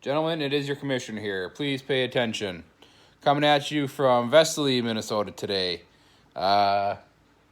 Gentlemen, it is your commissioner here. Please pay attention. Coming at you from Vesely, Minnesota today. Uh,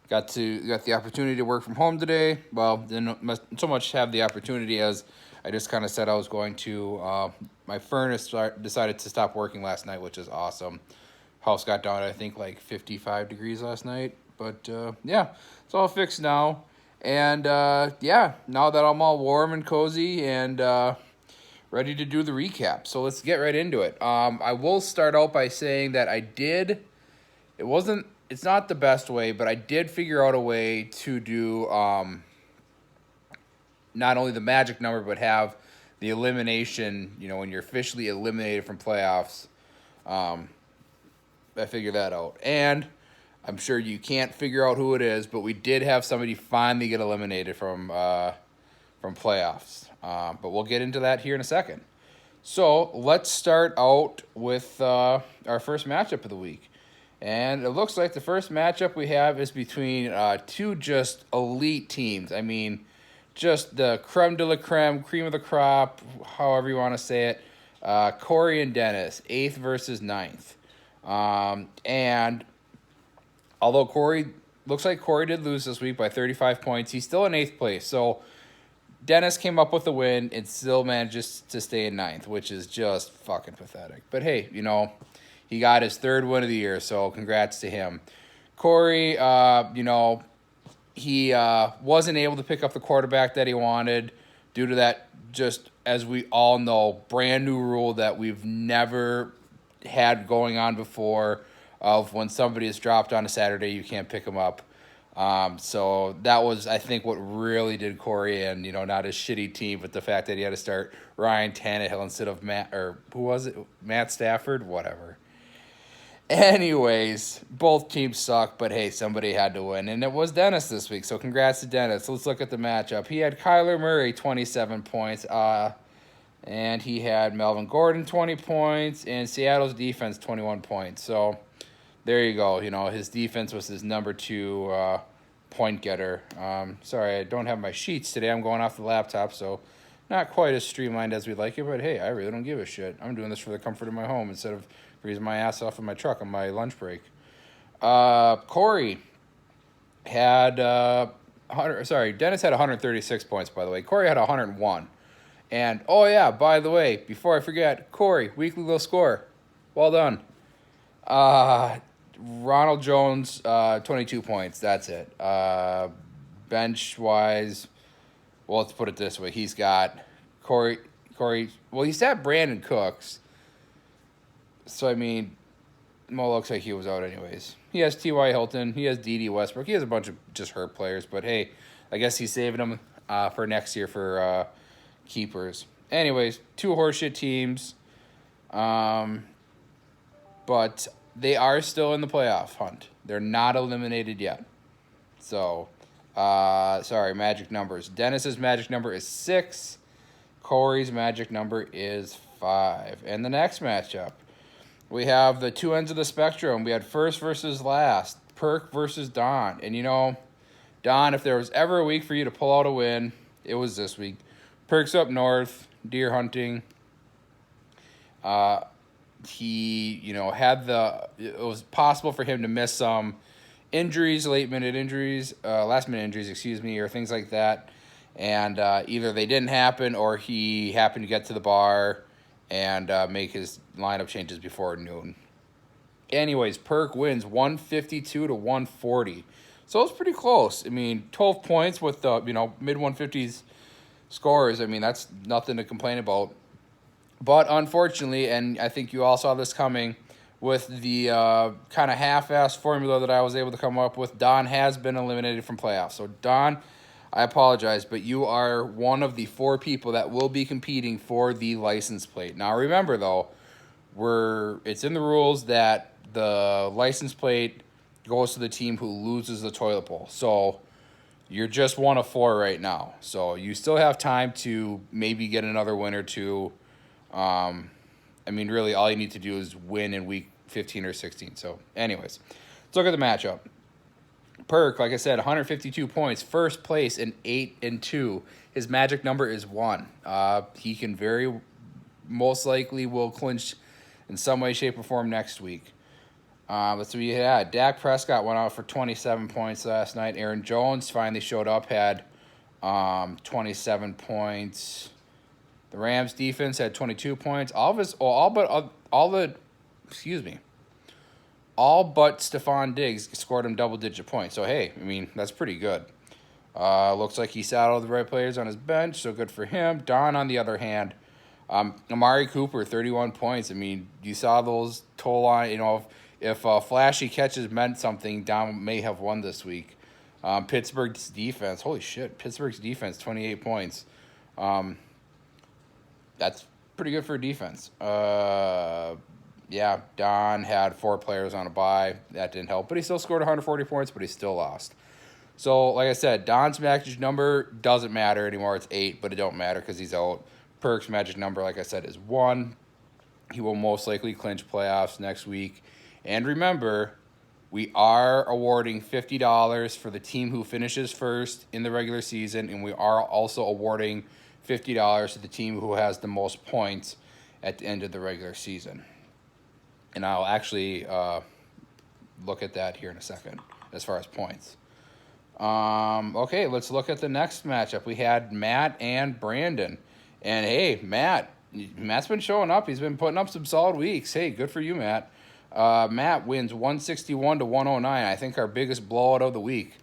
got the opportunity to work from home today. Well, didn't so much have the opportunity as I just kind of said I was going to. My furnace decided to stop working last night, which is awesome. House got down to, I think, like 55 degrees last night. But yeah, it's all fixed now. And yeah, now that I'm all warm and cozy and ready to do the recap. So let's get right into it. I will start out by saying that it's not the best way, but I did figure out a way to do not only the magic number, but have the elimination, when you're officially eliminated from playoffs. I figured that out. And I'm sure you can't figure out who it is, but we did have somebody finally get eliminated from playoffs. But we'll get into that here in a second. So let's start out with our first matchup of the week. And it looks like the first matchup we have is between two just elite teams. I mean, just the creme de la creme, cream of the crop, however you want to say it. Corey and Dennis, 8th versus 9th. And although looks like Corey did lose this week by 35 points, he's still in 8th place. So Dennis came up with a win and still manages to stay in 9th, which is just fucking pathetic. But hey, he got his 3rd win of the year, so congrats to him. Corey, he wasn't able to pick up the quarterback that he wanted due to that, just as we all know, brand new rule that we've never had going on before of when somebody is dropped on a Saturday, you can't pick them up. So that was, I think, what really did Corey in, not his shitty team, but the fact that he had to start Ryan Tannehill instead of Matt Stafford, whatever. Anyways, both teams suck, but hey, somebody had to win, and it was Dennis this week, so congrats to Dennis. Let's look at the matchup. He had Kyler Murray, 27 points, and he had Melvin Gordon, 20 points, and Seattle's defense, 21 points. So there you go. His defense was his number 2 point getter. Sorry, I don't have my sheets today. I'm going off the laptop, so not quite as streamlined as we'd like it, but hey, I really don't give a shit. I'm doing this for the comfort of my home instead of freezing my ass off in my truck on my lunch break. Corey had Dennis had 136 points, by the way. Corey had 101. And, oh yeah, by the way, before I forget, Corey, weekly low score. Well done. Ronald Jones, 22 points. That's it. Bench-wise, well, let's put it this way. He's got Corey, well, he's at Brandon Cooks. So, I mean, well, looks like he was out anyways. He has T.Y. Hilton. He has D.D. Westbrook. He has a bunch of just hurt players. But, hey, I guess he's saving them for next year for keepers. Anyways, 2 horseshit teams. But they are still in the playoff hunt. They're not eliminated yet. So, sorry, magic numbers. Dennis's magic number is 6. Corey's magic number is 5. And the next matchup, we have the 2 ends of the spectrum. We had first versus last, Perk versus Don. And, Don, if there was ever a week for you to pull out a win, it was this week. Perk's up north, deer hunting. He, it was possible for him to miss some injuries, last minute injuries, or things like that. And either they didn't happen or he happened to get to the bar and make his lineup changes before noon. Anyways, Perk wins 152 to 140. So it's pretty close. I mean, 12 points with the, mid-150s scores. I mean, that's nothing to complain about. But unfortunately, and I think you all saw this coming, with the kind of half-assed formula that I was able to come up with, Don has been eliminated from playoffs. So, Don, I apologize, but you are one of the 4 people that will be competing for the license plate. Now, remember, though, it's in the rules that the license plate goes to the team who loses the toilet bowl. So, you're just one of 4 right now. So, you still have time to maybe get another win or 2. Really, all you need to do is win in week 15 or 16. So, anyways, let's look at the matchup. Perk, like I said, 152 points, first place in 8-2. His magic number is 1. He can very most likely will clinch in some way, shape, or form next week. Let's see what you had. Dak Prescott went out for 27 points last night. Aaron Jones finally showed up, had 27 points. The Rams defense had 22 points. All but Stephon Diggs scored him double-digit points. So, hey, I mean, that's pretty good. Looks like he saddled the right players on his bench, so good for him. Don, on the other hand, Amari Cooper, 31 points. I mean, you saw those total line, if flashy catches meant something, Don may have won this week. Pittsburgh's defense, holy shit, Pittsburgh's defense, 28 points. That's pretty good for a defense. Yeah, Don had 4 players on a bye. That didn't help, but he still scored 140 points, but he still lost. So, like I said, Don's magic number doesn't matter anymore. It's 8, but it don't matter because he's out. Perk's magic number, like I said, is 1. He will most likely clinch playoffs next week. And remember, we are awarding $50 for the team who finishes first in the regular season, and we are also awarding $50 to the team who has the most points at the end of the regular season. And I'll actually look at that here in a second as far as points. Okay, let's look at the next matchup. We had Matt and Brandon. And, hey, Matt's been showing up. He's been putting up some solid weeks. Hey, good for you, Matt. Matt wins 161 to 109. I think our biggest blowout of the week.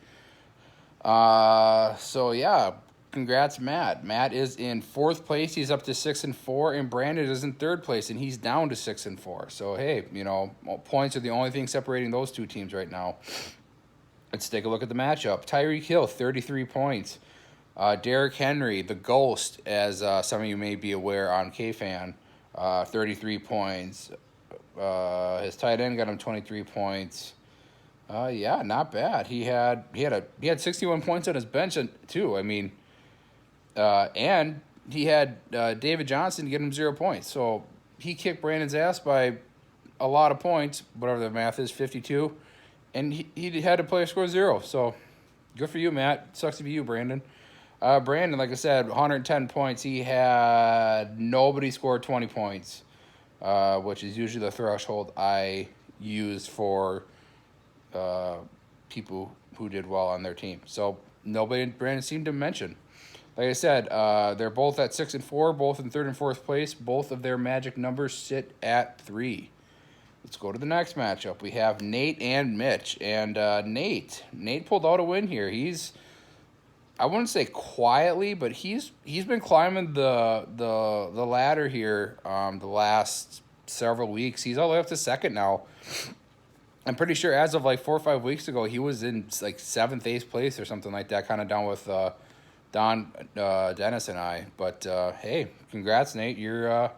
So, yeah, congrats, Matt. Matt is in 4th place. He's up to 6-4, and Brandon is in 3rd place, and he's down to 6-4. So, hey, points are the only thing separating those two teams right now. Let's take a look at the matchup. Tyreek Hill, 33 points. Derrick Henry, the ghost, as some of you may be aware on KFan, 33 points. His tight end got him 23 points. Yeah, not bad. He had 61 points on his bench too. I mean, and he had David Johnson get him 0 points. So he kicked Brandon's ass by a lot of points, whatever the math is, 52. And he had a player score 0. So good for you, Matt. Sucks to be you, Brandon. Brandon, like I said, 110 points. He had nobody score 20 points, which is usually the threshold I use for people who did well on their team. So nobody Brandon seemed to mention. Like I said, they're both at 6-4, both in 3rd and 4th place. Both of their magic numbers sit at 3. Let's go to the next matchup. We have Nate and Mitch. And Nate pulled out a win here. I wouldn't say quietly, but he's been climbing the ladder here the last several weeks. He's all the way up to 2nd now. I'm pretty sure as of like 4 or 5 weeks ago, he was in like 7th, 8th place or something like that, kind of down with Don, Dennis, and I. But hey, congrats, Nate. You're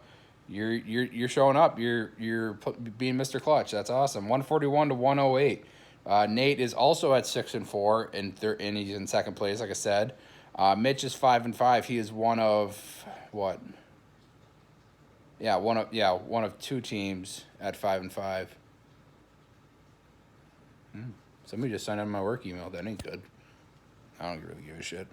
showing up. You're being Mr. Clutch. That's awesome. 141 to 108. Nate is also at 6-4, and he's in 2nd place, like I said. Mitch is 5-5. He is one of what? Yeah, one of 2 teams at 5-5. Somebody just signed on my work email. That ain't good. I don't really give a shit.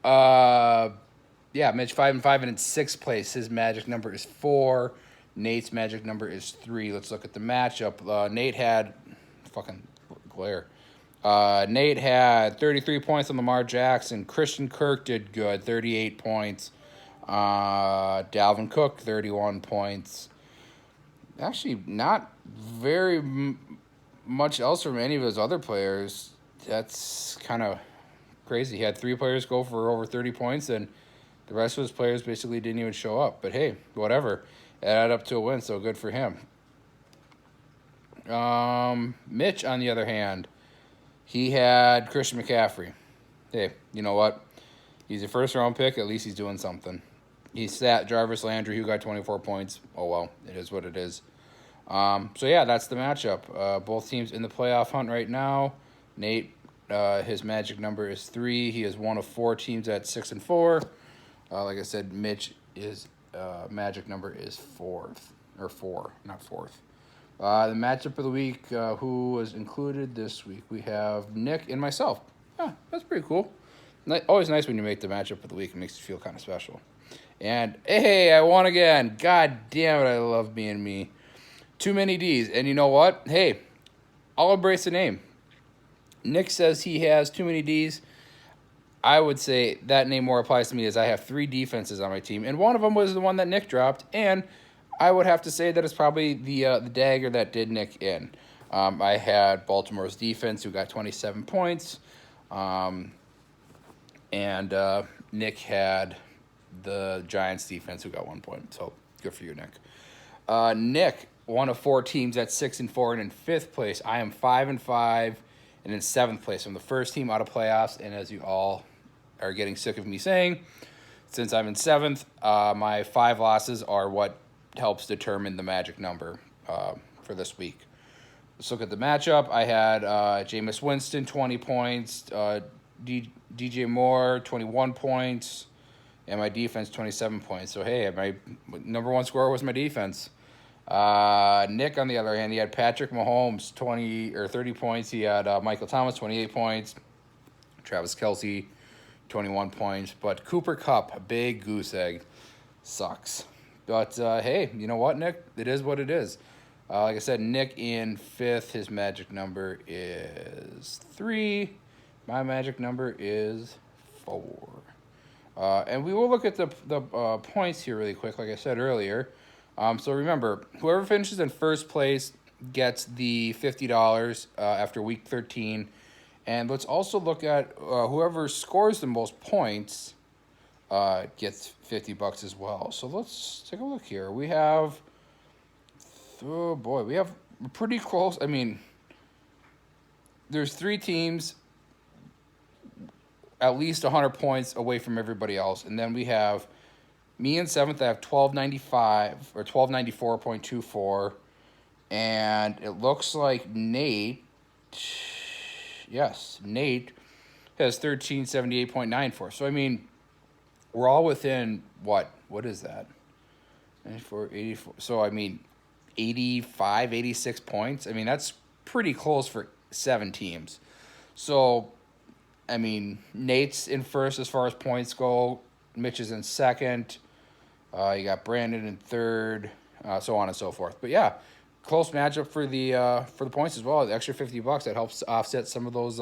Yeah, Mitch 5-5 and in 6th place. His magic number is 4. Nate's magic number is 3. Let's look at the matchup. Nate had fucking glare. Nate had 33 points on Lamar Jackson. Christian Kirk did good, 38 points. Dalvin Cook, 31 points. Actually, not very much else from any of his other players. That's kind of crazy. He had 3 players go for over 30 points, and the rest of his players basically didn't even show up. But hey, whatever. It added up to a win, so good for him. Mitch, on the other hand, he had Christian McCaffrey. Hey, you know what? He's a 1st-round pick. At least he's doing something. He sat Jarvis Landry, who got 24 points. Oh, well, it is what it is. So, yeah, that's the matchup. Both teams in the playoff hunt right now. Nate, his magic number is 3. He is one of 4 teams at 6-4. Like I said, Mitch is magic number is 4, not 4th. The matchup of the week, who was included this week? We have Nick and myself. That's pretty cool. always nice when you make the matchup of the week. It makes you feel kind of special. And hey, I won again. God damn it, I love being me. Too many D's. And you know what? Hey, I'll embrace the name. Nick says he has too many D's. I would say that name more applies to me, as I have 3 defenses on my team, and one of them was the one that Nick dropped, and I would have to say that it's probably the dagger that did Nick in. I had Baltimore's defense, who got 27 points, and Nick had the Giants defense, who got 1 point. So good for you, Nick. Nick, one of 4 teams at 6-4 and in 5th place. I am 5-5 and in 7th place. I'm the first team out of playoffs, and as you all are getting sick of me saying, since I'm in 7th, my 5 losses are what helps determine the magic number for this week. Let's look at the matchup. I had Jameis Winston, 20 points, DJ Moore, 21 points, and my defense, 27 points. So, hey, my number 1 scorer was my defense. Nick, on the other hand, he had Patrick Mahomes, 30 points. He had Michael Thomas, 28 points. Travis Kelce, 21 points. But Cooper Kupp, a big goose egg, sucks. But, hey, you know what, Nick? It is what it is. Like I said, Nick in 5th, his magic number is 3. My magic number is 4. And we will look at the points here really quick, like I said earlier. So remember, whoever finishes in first place gets the $50 after week 13. And let's also look at whoever scores the most points gets $50 as well. So let's take a look here. We have, we have pretty close. I mean, there's 3 teams at least 100 points away from everybody else. And then we have me in 7th, I have 1295 or 1294.24. And it looks like Nate has 1378.94. So, I mean, we're all within, what is that? 94, 84. So, I mean, 85, 86 points. I mean, that's pretty close for 7 teams. So, I mean, Nate's in first as far as points go. Mitch is in second. You got Brandon in third, so on and so forth. But yeah, close matchup for the points as well. The extra $50 that helps offset some of those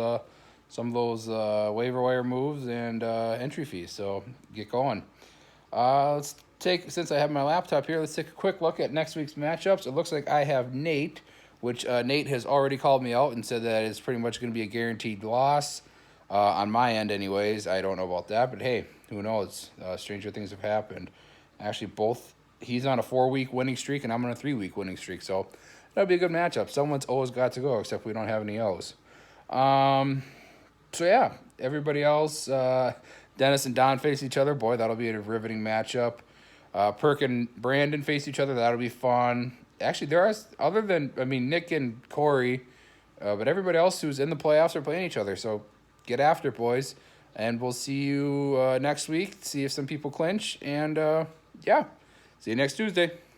waiver wire moves and entry fees. So get going. Since I have my laptop here, let's take a quick look at next week's matchups. It looks like I have Nate, which Nate has already called me out and said that it's pretty much going to be a guaranteed loss. On my end anyways. I don't know about that, but hey, who knows? Stranger things have happened. Actually, he's on a 4-week winning streak, and I'm on a 3-week winning streak, so that'll be a good matchup. Someone's O's got to go, except we don't have any O's. So yeah, everybody else, Dennis and Don face each other. Boy, that'll be a riveting matchup. Perk and Brandon face each other. That'll be fun. Actually, there are, other than, Nick and Corey, but everybody else who's in the playoffs are playing each other, so get after it, boys. And we'll see you next week, see if some people clinch. And, yeah, see you next Tuesday.